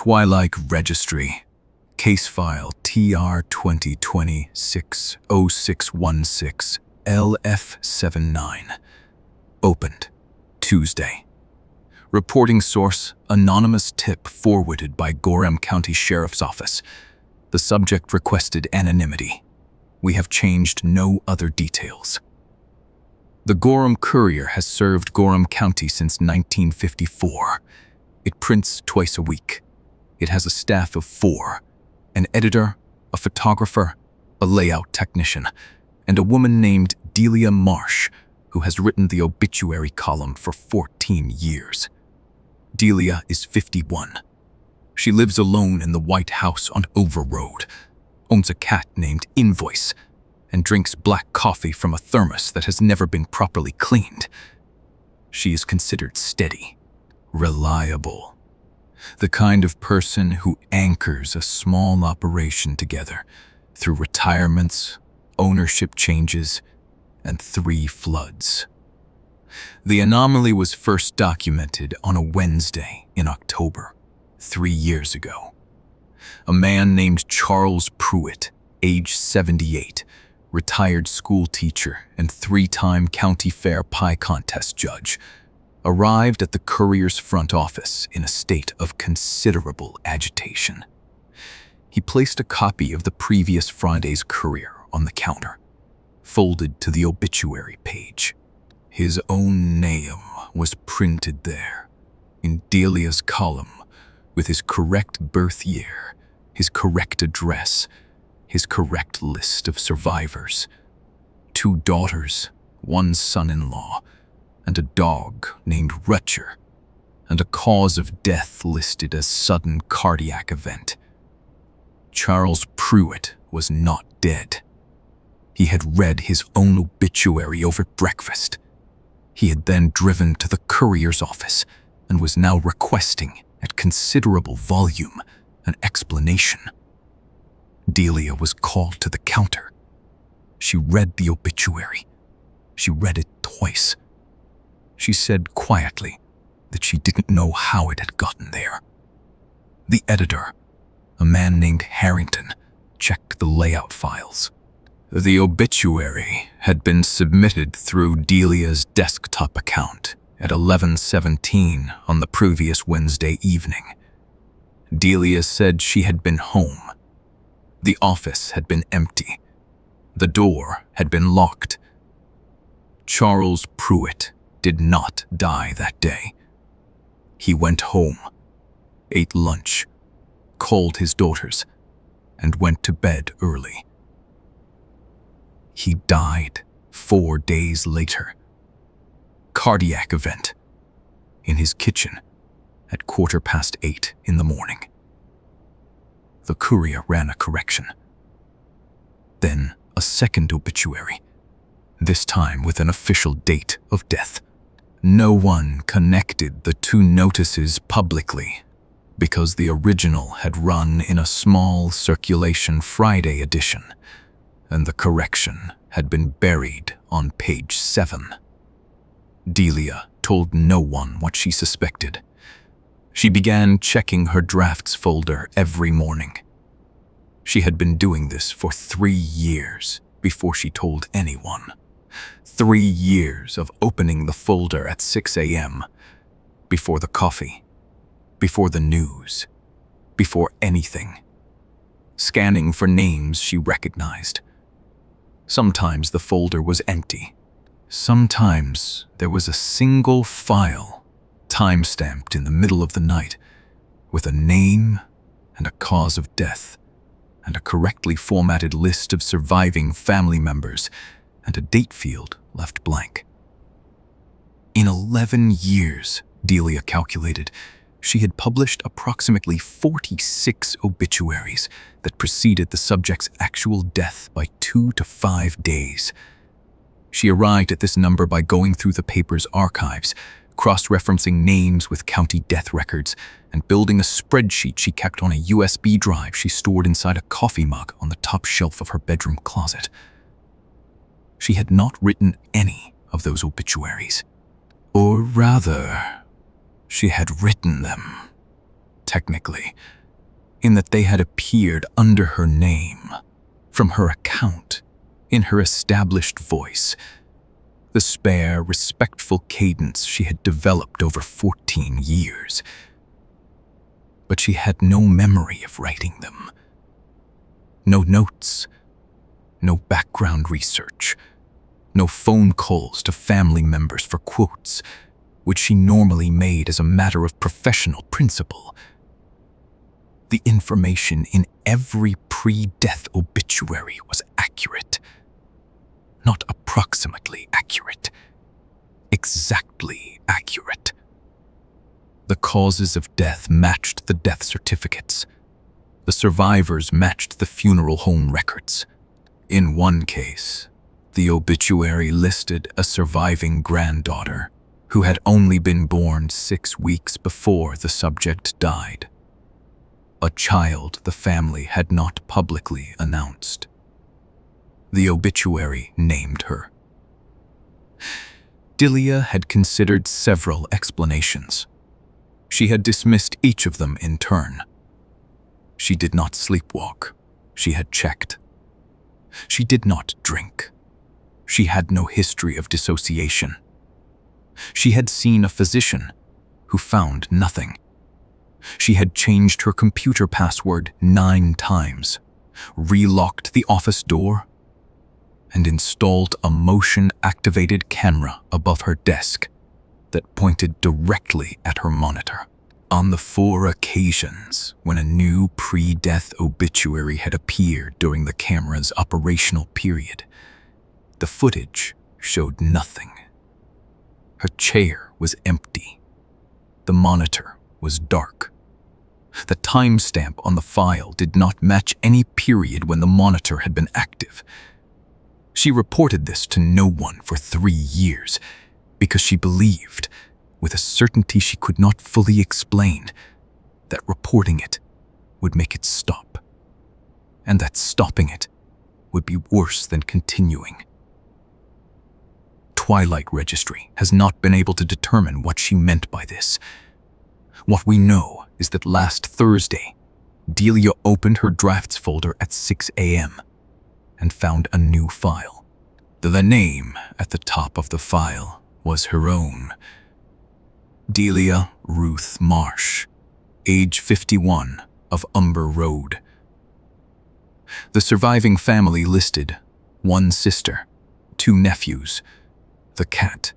Twilight Registry, Case File TR-20260616-LF79. Opened, Tuesday. Reporting source, anonymous tip forwarded by Gorham County Sheriff's Office. The subject requested anonymity. We have changed no other details. The Gorham Courier has served Gorham County since 1954. It prints twice a week. It has a staff of 4, an editor, a photographer, a layout technician, and a woman named Delia Marsh, who has written the obituary column for 14 years. Delia is 51. She lives alone in the White House on Umber Road, owns a cat named Invoice, and drinks black coffee from a thermos that has never been properly cleaned. She is considered steady, reliable, the kind of person who anchors a small operation together through retirements, ownership changes, and 3 floods. The anomaly was first documented on a Wednesday in October, 3 years ago. A man named Charles Pruitt, age 78, retired school teacher and 3-time county fair pie contest judge, arrived at the Courier's front office in a state of considerable agitation. He placed a copy of the previous Friday's Courier on the counter, folded to the obituary page. His own name was printed there, in Delia's column, with his correct birth year, his correct address, his correct list of survivors. 2 daughters, 1 son-in-law, and a dog named Rutger, and a cause of death listed as sudden cardiac event. Charles Pruitt was not dead. He had read his own obituary over breakfast. He had then driven to the Courier's office and was now requesting, at considerable volume, an explanation. Delia was called to the counter. She read the obituary. She read it twice. She said quietly that she didn't know how it had gotten there. The editor, a man named Harrington, checked the layout files. The obituary had been submitted through Delia's desktop account at 11:17 on the previous Wednesday evening. Delia said she had been home. The office had been empty. The door had been locked. Charles Pruitt did not die that day. He went home, ate lunch, called his daughters, and went to bed early. He died 4 days later. Cardiac event. In his kitchen at 8:15 in the morning. The Courier ran a correction. Then a second obituary, this time with an official date of death. No one connected the 2 notices publicly because the original had run in a small circulation Friday edition, and the correction had been buried on page 7. Delia told no one what she suspected. She began checking her drafts folder every morning. She had been doing this for 3 years before she told anyone. 3 years of opening the folder at 6 a.m., before the coffee, before the news, before anything. Scanning for names she recognized. Sometimes the folder was empty. Sometimes there was a single file, time-stamped in the middle of the night, with a name and a cause of death, and a correctly formatted list of surviving family members, and a date field left blank. In 11 years, Delia calculated, she had published approximately 46 obituaries that preceded the subject's actual death by 2 to 5 days. She arrived at this number by going through the paper's archives, cross-referencing names with county death records, and building a spreadsheet she kept on a USB drive she stored inside a coffee mug on the top shelf of her bedroom closet. She had not written any of those obituaries. Or rather, she had written them technically, in that they had appeared under her name, from her account, in her established voice, the spare, respectful cadence she had developed over 14 years. But she had no memory of writing them. No notes, no background research, no phone calls to family members for quotes, which she normally made as a matter of professional principle. The information in every pre-death obituary was accurate. Not approximately accurate. Exactly accurate. The causes of death matched the death certificates. The survivors matched the funeral home records. In one case, the obituary listed a surviving granddaughter who had only been born 6 weeks before the subject died. A child the family had not publicly announced. The obituary named her. Delia had considered several explanations. She had dismissed each of them in turn. She did not sleepwalk. She had checked. She did not drink. She had no history of dissociation. She had seen a physician who found nothing. She had changed her computer password 9 times, relocked the office door, and installed a motion-activated camera above her desk that pointed directly at her monitor. On the 4 occasions when a new pre-death obituary had appeared during the camera's operational period, the footage showed nothing. Her chair was empty. The monitor was dark. The timestamp on the file did not match any period when the monitor had been active. She reported this to no one for 3 years because she believed, with a certainty she could not fully explain, that reporting it would make it stop, and that stopping it would be worse than continuing. Twilight Registry has not been able to determine what she meant by this. What we know is that last Thursday, Delia opened her drafts folder at 6 a.m. and found a new file. The name at the top of the file was her own. Delia Ruth Marsh, age 51, of Umber Road. The surviving family listed 1 sister, 2 nephews, the cat.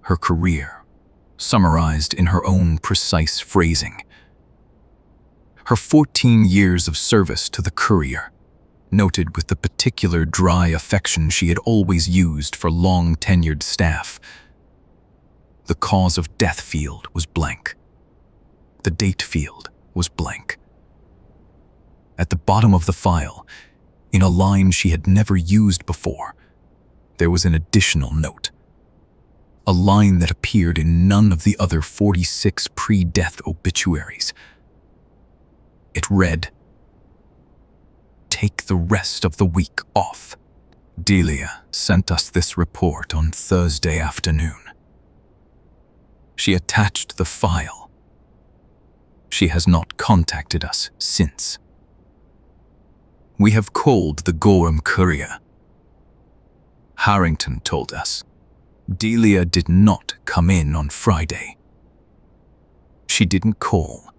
Her career, summarized in her own precise phrasing. Her 14 years of service to the Courier, noted with the particular dry affection she had always used for long-tenured staff. The cause of death field was blank. The date field was blank. At the bottom of the file, in a line she had never used before, there was an additional note. A line that appeared in none of the other 46 pre-death obituaries. It read, "Take the rest of the week off. Delia sent us this report on Thursday afternoon." She attached the file. She has not contacted us since. We have called the Gorham Courier. Harrington told us Delia did not come in on Friday. She didn't call.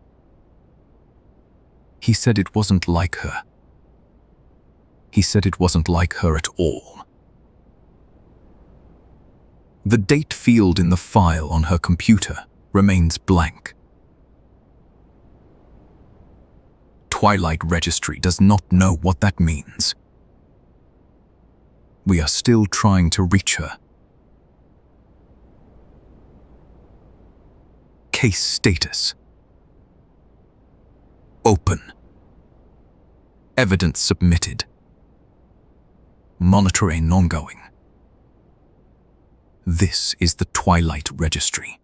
He said it wasn't like her. He said it wasn't like her at all. The date field in the file on her computer remains blank. Twilight Registry does not know what that means. We are still trying to reach her. Case status: open. Evidence submitted. Monitoring ongoing. This is the Twilight Registry.